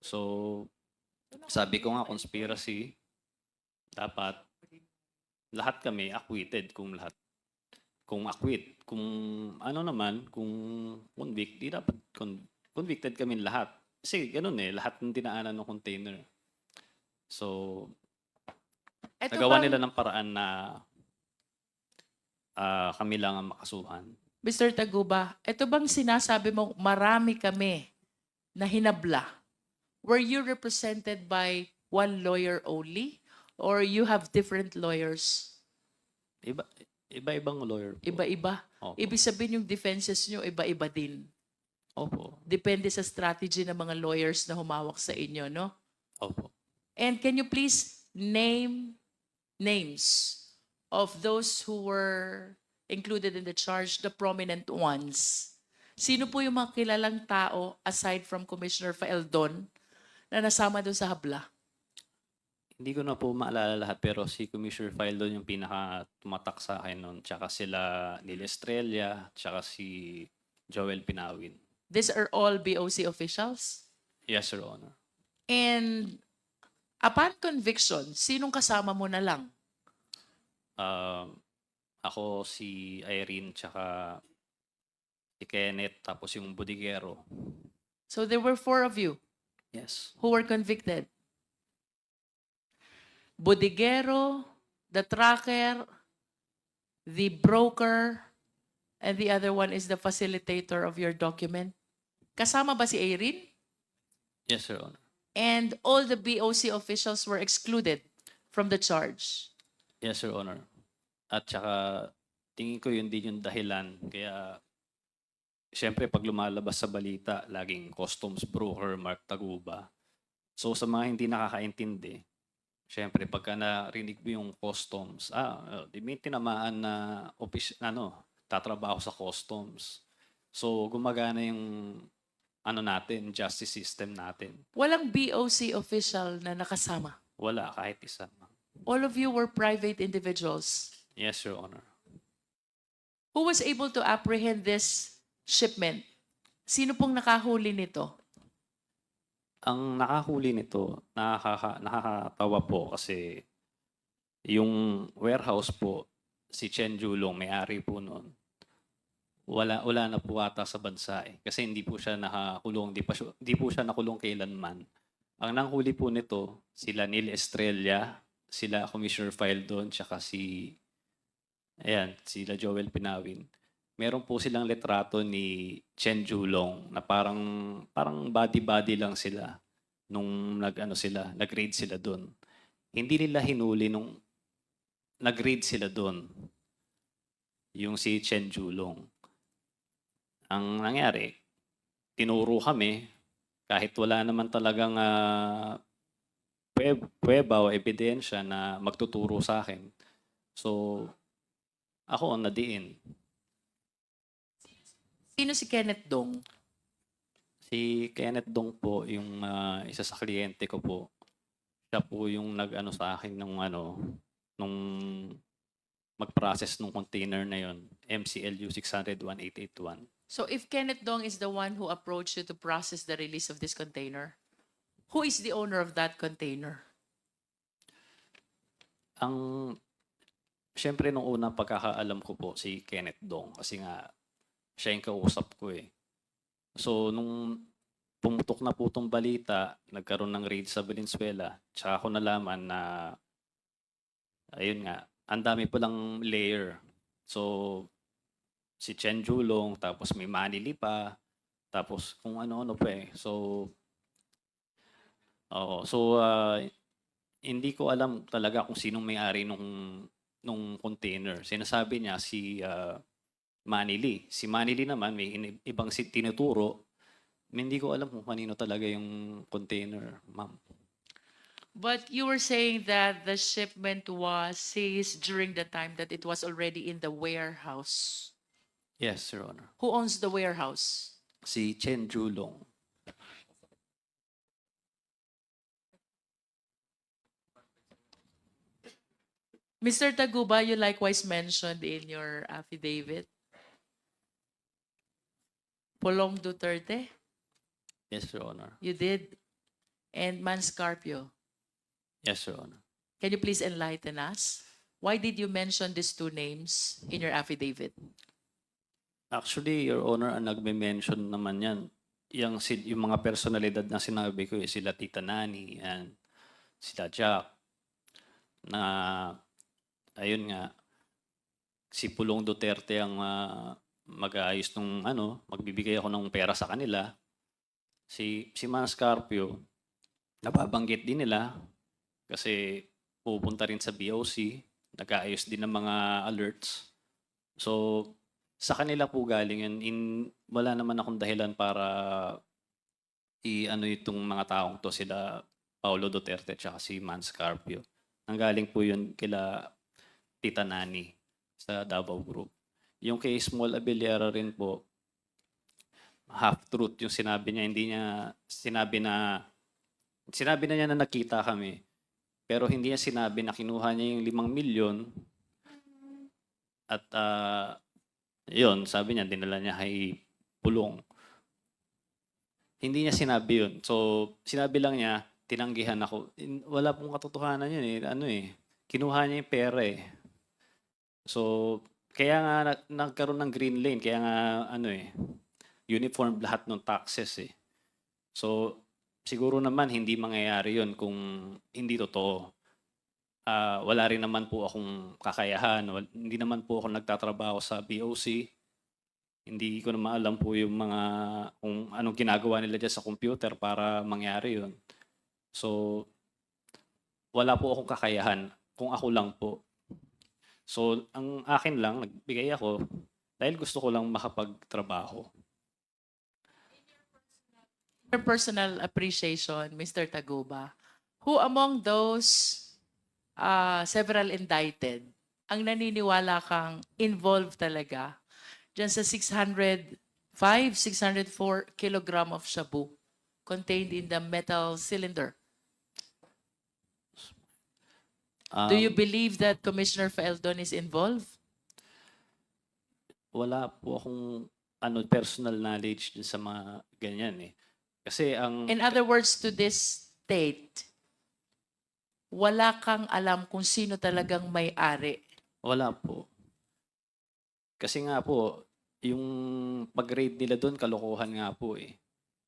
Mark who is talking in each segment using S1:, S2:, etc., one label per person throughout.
S1: So, sabi ko nga, conspiracy, dapat lahat kami acquitted kung acquit. Kung ano naman, kung convict, di dapat convicted kami lahat. Kasi ganun lahat ng dinaanan ng container. So,
S2: Ito
S1: nagawa
S2: bang,
S1: nila ng paraan na kami lang ang makasuhan.
S2: Mr. Taguba, ito bang sinasabi mo marami kami na hinabla? Were you represented by one lawyer only? Or you have different lawyers?
S1: Iba-ibang lawyer po.
S2: Iba-iba.
S1: Opo.
S2: Ibig sabihin yung defenses nyo, iba-iba din.
S1: Opo.
S2: Depende sa strategy ng mga lawyers na humawak sa inyo, no?
S1: Opo.
S2: And can you please name names of those who were included in the charge, the prominent ones? Sino po yung mga kilalang tao aside from Commissioner Faeldon na nasama doon sa habla?
S1: Hindi ko na po maalala lahat pero si Commissioner Faeldon yung pinaka tumatak sa akin noon. Tsaka sila Neil Estrella, tsaka si Joel Pinawin.
S2: These are all BOC officials?
S1: Yes, Your Honor.
S2: And upon conviction, sinong kasama mo na lang?
S1: Ako, si Irene, tsaka si Kenneth, tapos yung bodigero.
S2: So there were 4 of you
S1: Yes.
S2: who were convicted. Bodigero, the tracker, the broker, and the other one is the facilitator of your document. Kasama ba si Irene?
S1: Yes, Your Honor.
S2: And all the BOC officials were excluded from the charge.
S1: Yes, Your Honor. At tsaka, tingin ko yun din yung dahilan. Kaya, siyempre, pag lumalabas sa balita, laging customs broker Mark Taguba. So, sa mga hindi nakakaintindi, siyempre, pagka narinig mo yung customs, di may tinamaan na tatrabaho sa customs. So, gumagana yung natin, justice system natin.
S2: Walang BOC official na nakasama.
S1: Wala, kahit isa.
S2: All of you were private individuals.
S1: Yes, Your Honor.
S2: Who was able to apprehend this shipment? Sino pong nakahuli nito?
S1: Ang nakahuli nito, nakakatawa po kasi yung warehouse po, si Chen Julong, may-ari po noon, wala na po ata sa bansa kasi hindi po siya nakakulong, di po siya nakulong kailanman. Ang nanghuli po nito, sila Neil Estrella, sila Commissioner Faeldon, tsaka sila Joel Pinawin. Meron po silang litrato ni Chen Julong na parang body-body lang sila nung nag-raid sila doon. Hindi nila hinuli nung nag-raid sila doon. Yung si Chen Julong. Ang nangyari, tinuro kami kahit wala naman talagang pweba o ebidensya na magtuturo sa akin. So, ako nadiin.
S2: Sino si Kenneth Dong?
S1: Si Kenneth Dong po, yung isa sa kliyente ko po. Siya po yung nag-ano sa akin nung mag-process nung container na yon, MCLU 600-1881.
S2: So if Kenneth Dong is the one who approached you to process the release of this container, who is the owner of that container?
S1: Siyempre nung unang pagkakaalam ko po si Kenneth Dong kasi nga siya yung kausap ko So nung pumutok na po itong balita, nagkaroon ng raid sa Valenzuela, tsaka ako nalaman na ayun nga, ang dami palang layer. So si Chen Julong, tapos may Manili pa, tapos kung ano-ano pa So, hindi ko alam talaga kung sinong may-ari nung container. Sinasabi niya si Manili. Si Manili naman may ibang tinuturo. Hindi ko alam kung kanino talaga yung container, ma'am.
S2: But you were saying that the shipment was seized during the time that it was already in the warehouse.
S1: Yes, Your Honor.
S2: Who owns the warehouse?
S1: Si Chen Julong.
S2: Mr. Taguba, you likewise mentioned in your affidavit Polong Duterte.
S1: Yes, Your Honor.
S2: You did. and Manscarpio.
S1: Yes, Your Honor.
S2: Can you please enlighten us? Why did you mention these two names in your affidavit?
S1: Actually, Your Honor, ang nagme-mention naman yan, yung mga personalidad na sinabi ko, sila Tita Nani and sila Jack, na ayun nga, si Pulong Duterte ang mag-aayos nung magbibigay ako ng pera sa kanila. Si Manscarpio, nababanggit din nila kasi pupunta rin sa BOC, nag-aayos din ng mga alerts. So, sa kanila po galing yun. Wala naman akong dahilan para itong mga taong to, sila Paulo Duterte at si Manscarpio. Nanggaling po yun kila Tita Nani sa Davao Group. Yung kay Small Abellera rin po, half-truth yung sinabi niya. Hindi niya sinabi na niya na nakita kami. Pero hindi niya sinabi na kinuha niya yung 5 milyon at yun, sabi niya, dinala niya kay Pulong. Hindi niya sinabi yun. So, sinabi lang niya, tinanggihan ako. Wala pong katotohanan yun eh. Kinuha niya yung pera eh. So, kaya nga nagkaroon ng green lane. Kaya nga, uniform lahat ng taxes eh. So, siguro naman hindi mangyayari yun kung hindi totoo. Wala rin naman po akong kakayahan. Hindi naman po ako nagtatrabaho sa BOC. Hindi ko naman alam po yung kung anong ginagawa nila dyan sa computer para mangyari yun. So, wala po akong kakayahan kung ako lang po. So, ang akin lang, nagbigay ako dahil gusto ko lang makapagtrabaho.
S2: Your personal appreciation, Mr. Taguba, who among those several indicted ang naniniwala kang involved talaga dyan sa 604 kilogram of shabu contained in the metal cylinder? Do you believe that Commissioner Faeldon is involved?
S1: Wala po akong personal knowledge dun sa mga ganyan eh. Kasi
S2: In other words, to this date, wala kang alam kung sino talagang may-ari.
S1: Wala po. Kasi nga po, yung pag-raid nila doon, kalokohan nga po eh.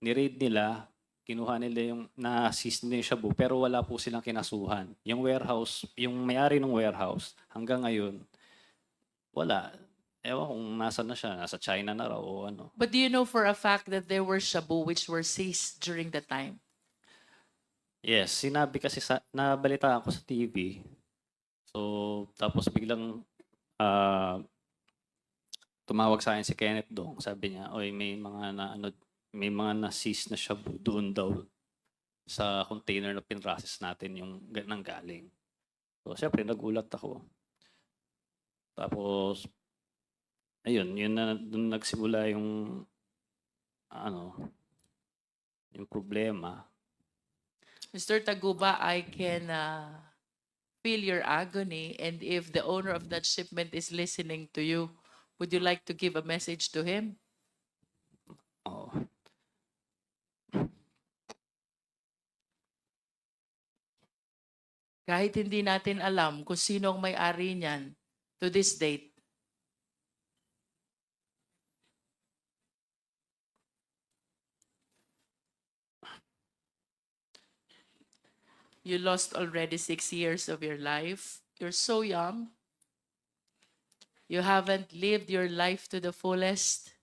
S1: Ni-raid nila, kinuha nila yung na-seize nila yung shabu, pero wala po silang kinasuhan. Yung warehouse, yung may-ari ng warehouse, hanggang ngayon, wala. Ewan kung nasa na siya, nasa China na raw o ano.
S2: But do you know for a fact that there were shabu which were seized during the time?
S1: Yes, sinabi kasi nabalitaan ko sa TV. So, tapos biglang tumawag sa akin si Kenneth Dong. Sabi niya, oy, may mga na-seize na shabu doon daw sa container na pinrocess natin yung nanggaling. So, syempre, nagulat ako. Tapos, ayun, yun na doon nagsimula yung yung problema.
S2: Mr. Taguba, I can feel your agony, and if the owner of that shipment is listening to you, would you like to give a message to him?
S1: Oo.
S2: Kahit hindi natin alam kung sino ang may-ari niyan to this date, you lost already 6 years of your life. You're so young. You haven't lived your life to the fullest,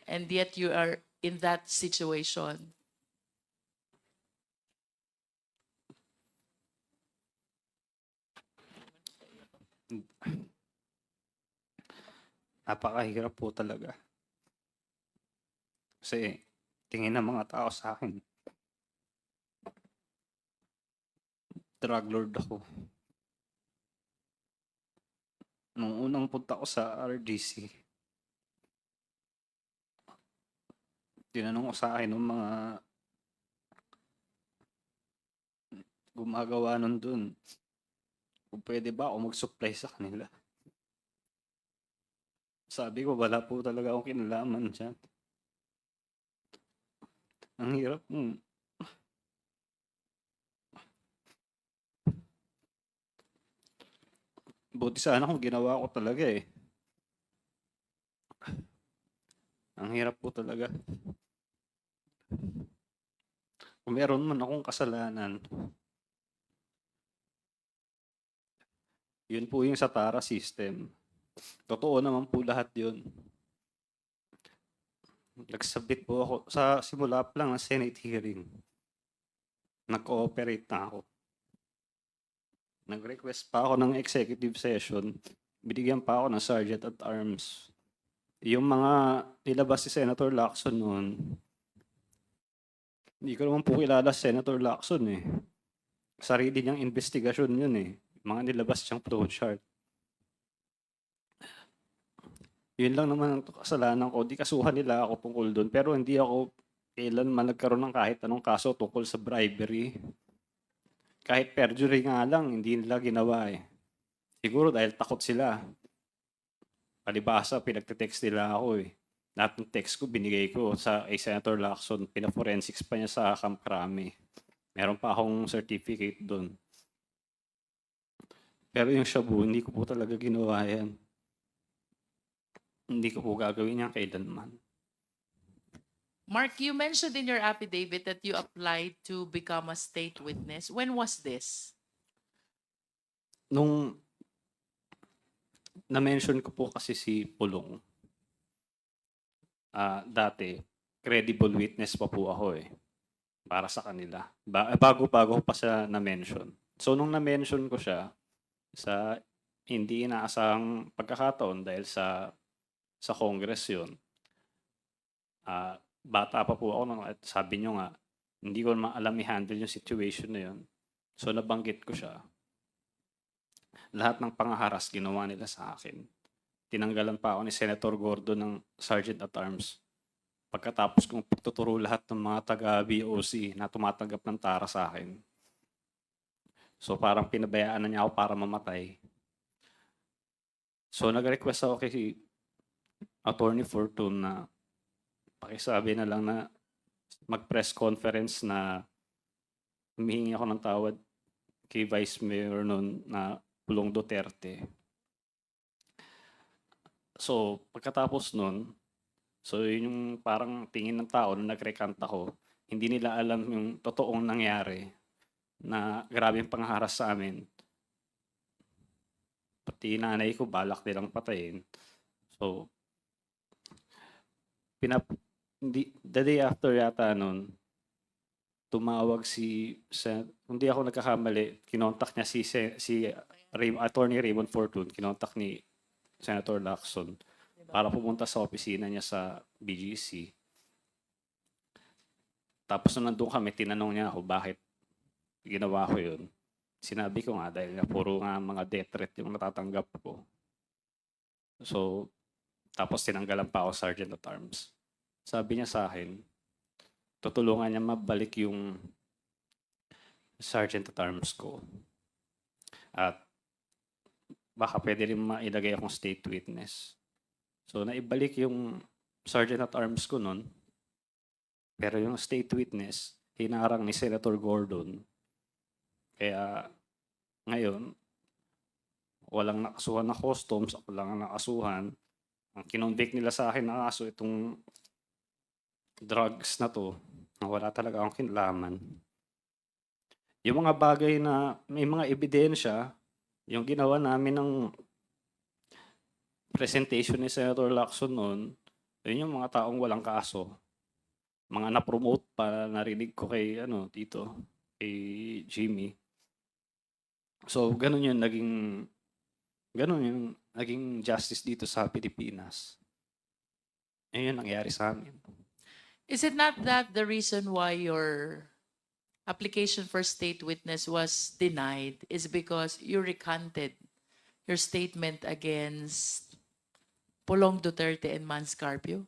S2: and yet you are in that situation.
S1: Napakahirap po talaga. Kasi tingin ng mga tao sa akin, drug lord ako. Nung unang punta ko sa RGC, tinanong ko sa akin ng mga gumagawa nun dun, kung pwede ba ako mag-supply sa kanila. Sabi ko, wala po talaga akong kinalaman dyan. Ang hirap Buti sana kung ginawa ko talaga eh. Ang hirap po talaga. Kung meron man akong kasalanan, yun po yung sa Tara system. Totoo naman po lahat yun. Nagsabit po ako sa simula pa lang ng Senate hearing. Nag-cooperate na ako. Nag-request pa ako ng executive session. Binigyan pa ako ng Sergeant at Arms. Yung mga nilabas si Senator Lacson noon, hindi ko naman po kilala si Senator Lacson eh. Sarili niyang investigasyon yun eh. Mga nilabas siyang flowchart. Yun lang naman ang kasalanan ko. Di kasuhan nila ako tungkol doon. Pero hindi ako kailanman nagkaroon ng kahit anong kaso tungkol sa bribery. Kahit perjury nga lang, hindi nila ginawa eh. Siguro dahil takot sila. Palibasa, pinagte-text nila ako eh. Lahat ng text ko, binigay ko sa Senator Lacson. Pina-forensics pa niya sa Camp Crame. Meron pa akong certificate doon. Pero yung shabu, hindi ko po talaga ginawa yan. Hindi ko po gagawin yan kailanman.
S2: Mark, you mentioned in your affidavit that you applied to become a state witness. When was this?
S1: Nung na-mention ko po kasi si Pulong, dati, credible witness pa po ako eh. Para sa kanila. Bago-bago pa siya na-mention. So nung na-mention ko siya, sa hindi inaasahang pagkakataon dahil sa Congress yun, bata pa po ako nung at sabi nyo nga, hindi ko naman alam i-handle yung situation na yun. So nabanggit ko siya. Lahat ng pangaharas ginawa nila sa akin. Tinanggalan pa ako ni Senator Gordo ng Sergeant at Arms. Pagkatapos kong pagtuturo lahat ng mga taga-BOC na tumatanggap ng Tara sa akin. So parang pinabayaan na niya ako para mamatay. So nag-request ako kay Attorney Fortune na pakisabi na lang na mag-press conference na humihingi ako ng tawad kay Vice Mayor noon na Pulong Duterte. So pagkatapos noon, so yun yung parang tingin ng tao na nag-recant ako, hindi nila alam yung totoong nangyari na grabe yung pangharas sa amin. Pati nanay ko balak nilang patayin. So, the day after yata nun, tumawag hindi ako nagkakamali, kinontak niya si Attorney Raymond Fortune, kinontak ni Senator Lacson para pumunta sa opisina niya sa BGC. Tapos nung nandun kami, tinanong niya ako bakit ginawa ko yun. Sinabi ko nga dahil nga puro nga mga death threat yung natatanggap ko. So, tapos tinanggalan pa ako Sergeant at Arms. Sabi niya sa akin, tutulungan niya mabalik yung Sergeant at Arms ko. At baka pwede rin mailagay akong state witness. So, naibalik yung Sergeant at Arms ko nun. Pero yung state witness, hinarang ni Senator Gordon. Kaya ngayon, walang nakasuhan na customs, ako lang ang nakasuhan. Ang kinonvict nila sa akin na kaso itong drugs na to, wala talaga akong kinalaman. Yung mga bagay na may mga ebidensya, yung ginawa namin ng presentation ni Senator Lacson noon, yun yung mga taong walang kaso. Mga na-promote pa, narinig ko kay dito, kay Jimmy. So, ganun yung naging justice dito sa Pilipinas. Yun nangyari sa amin.
S2: Is it not that the reason why your application for state witness was denied is because you recanted your statement against Pulong Duterte and Mans Carpio?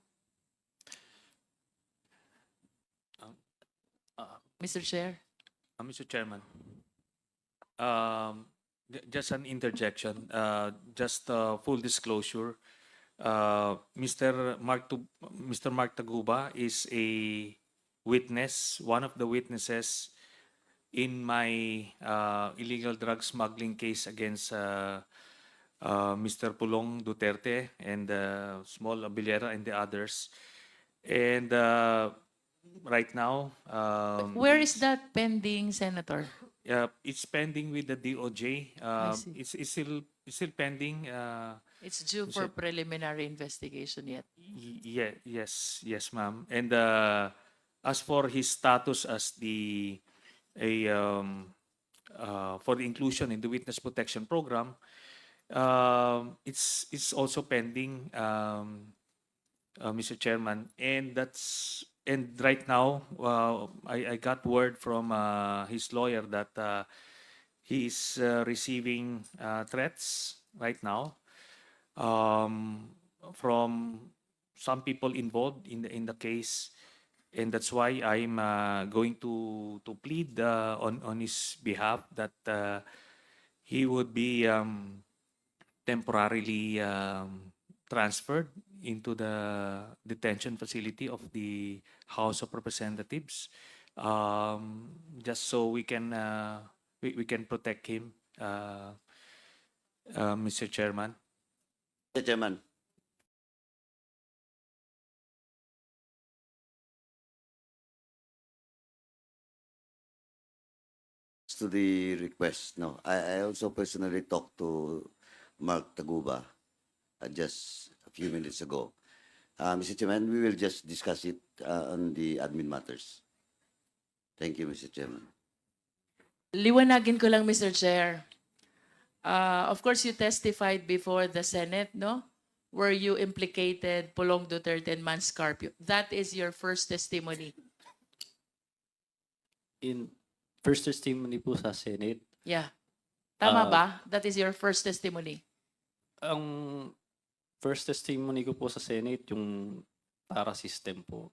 S2: Mr. Chair?
S3: Mr. Chairman, just an interjection, just full disclosure. Mr. Mark Taguba is a witness, one of the witnesses in my illegal drug smuggling case against Mr. Pulong Duterte and Small Abilera and the others. And right now,
S2: Where is that pending, Senator?
S3: it's pending with the DOJ.
S2: see.
S3: It's still pending.
S2: It's due
S3: Is
S2: for
S3: it-
S2: preliminary investigation yet.
S3: Yes, ma'am. And as for his status as for the inclusion in the Witness Protection Program, it's also pending, Mr. Chairman, and right now, I got word from his lawyer that he is receiving threats right now, from some people involved in the case, and that's why I'm going to plead on his behalf that he would be temporarily transferred into the detention facility of the House of Representatives, just so we can protect him, Mr. Chairman.
S4: Mr. Chairman, to the request, no, I also personally talked to Mark Taguba just a few minutes ago. Mr. Chairman, we will just discuss it on the admin matters. Thank you, Mr. Chairman.
S2: Liwanagin ko lang, Mr. Chair. Of course, you testified before the Senate, no? Where you implicated Pulong Duterte and Mans Carpio. That is your first testimony.
S1: In first testimony po sa Senate,
S2: Yeah. Tama
S1: Ah.
S2: ba? That is your first testimony.
S1: ang first testimony ko po sa Senate, yung Tara system po.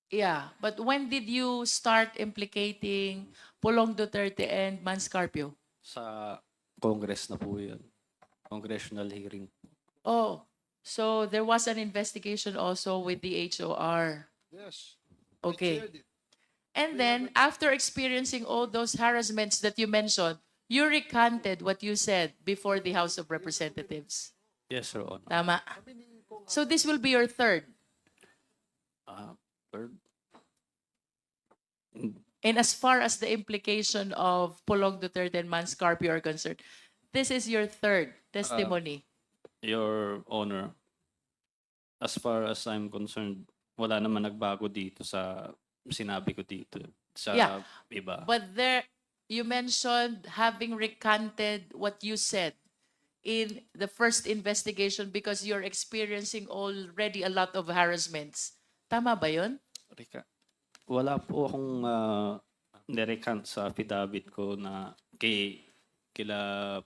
S2: Yeah. But when did you start implicating Pulong Duterte and Mans Carpio?
S1: Sa Congress na po yun. Congressional hearing.
S2: Oh, so there was an investigation also with the HOR.
S5: Yes.
S2: Okay.
S5: Chaired it.
S2: And then, after experiencing all those harassments that you mentioned, you recanted what you said before the House of Representatives.
S1: Yes, Your Honor.
S2: Tama. So this will be your third.
S1: Third,
S2: And as far as the implication of Pulong Duterte and Mans Carpio are concerned, this is your third testimony.
S1: Your Honor, as far as I'm concerned, wala naman nagbago dito sa sinabi ko dito. Sa
S2: Yeah.
S1: iba.
S2: But there, you mentioned having recanted what you said in the first investigation because you're experiencing already a lot of harassments. Tama ba yun?
S1: Rika, wala po akong nirecant sa affidavit ko na kila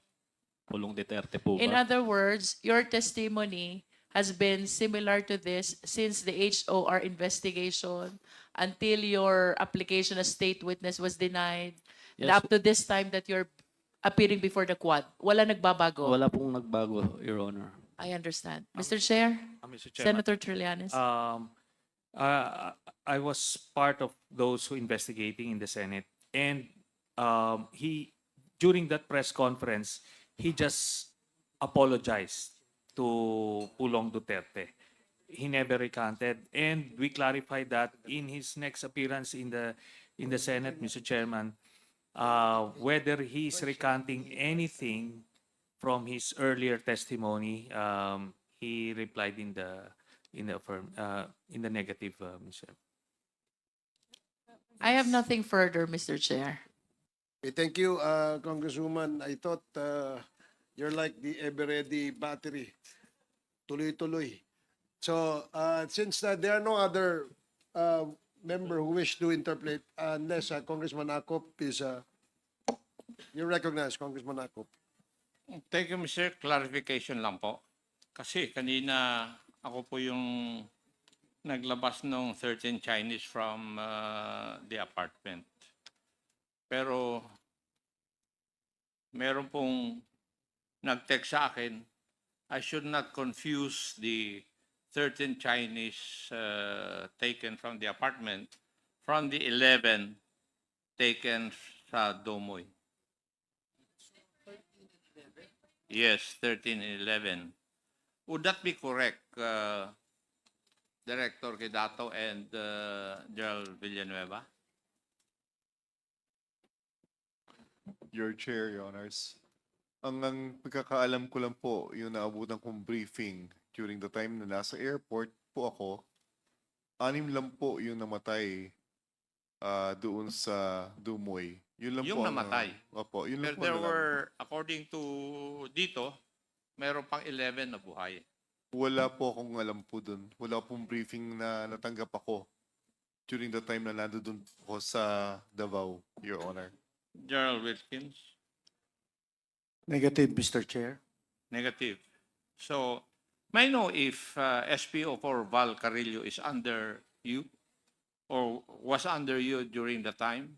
S1: Pulong Duterte po
S2: In
S1: ba?
S2: other words, your testimony has been similar to this since the HOR investigation until your application as state witness was denied. And
S1: Yes.
S2: up to this time that you're appearing before the Quad. Wala nagbabago.
S1: Wala pong nagbago, Your Honor.
S2: I understand. Mr. Chair,
S3: Mr. Chairman.
S2: Senator Trillanes.
S3: I was part of those who investigating in the Senate, and he during that press conference he just apologized to Pulong Duterte. He never recanted, and we clarified that in his next appearance in the Senate, Mr. Chairman, whether he is recanting anything from his earlier testimony. He replied in the negative, Mr.
S2: I have nothing further, Mr. Chair.
S5: Okay, thank you, Congresswoman. I thought you're like the ever-ready battery. Tuloy-tuloy. So, since there are no other member who wish to interpolate, unless Congressman Akop is... you recognize Congressman Akop.
S6: Thank you, Mr. Clarification lang po. Kasi kanina ako po yung naglabas ng 13 Chinese from the apartment. Pero meron pong nag-text sa akin, I should not confuse the 13 Chinese taken from the apartment from the 11 taken sa Domoy. Yes, 13 and 11. Would that be correct, Director Quedato and Gerald Villanueva?
S7: Your Chair, Your Honors. Ang pagkakaalam ko lang po, yung naabutan kong briefing during the time na nasa airport po ako, 6 lang po yung namatay doon sa Dumoy. Yun lang
S6: Yung
S7: po.
S6: namatay?
S7: Opo, yun lang
S6: Pero
S7: po.
S6: there
S7: nalaman.
S6: were, according to dito, meron pang 11 na buhay.
S7: Wala po akong alam po doon. Wala pong briefing na natanggap ako during the time na nandoon ako sa Davao, Your Honor.
S6: Gerald Wilkins?
S8: Negative, Mr. Chair.
S6: Negative. So, may I know if SPO4 Val Carillo is under you or was under you during the time?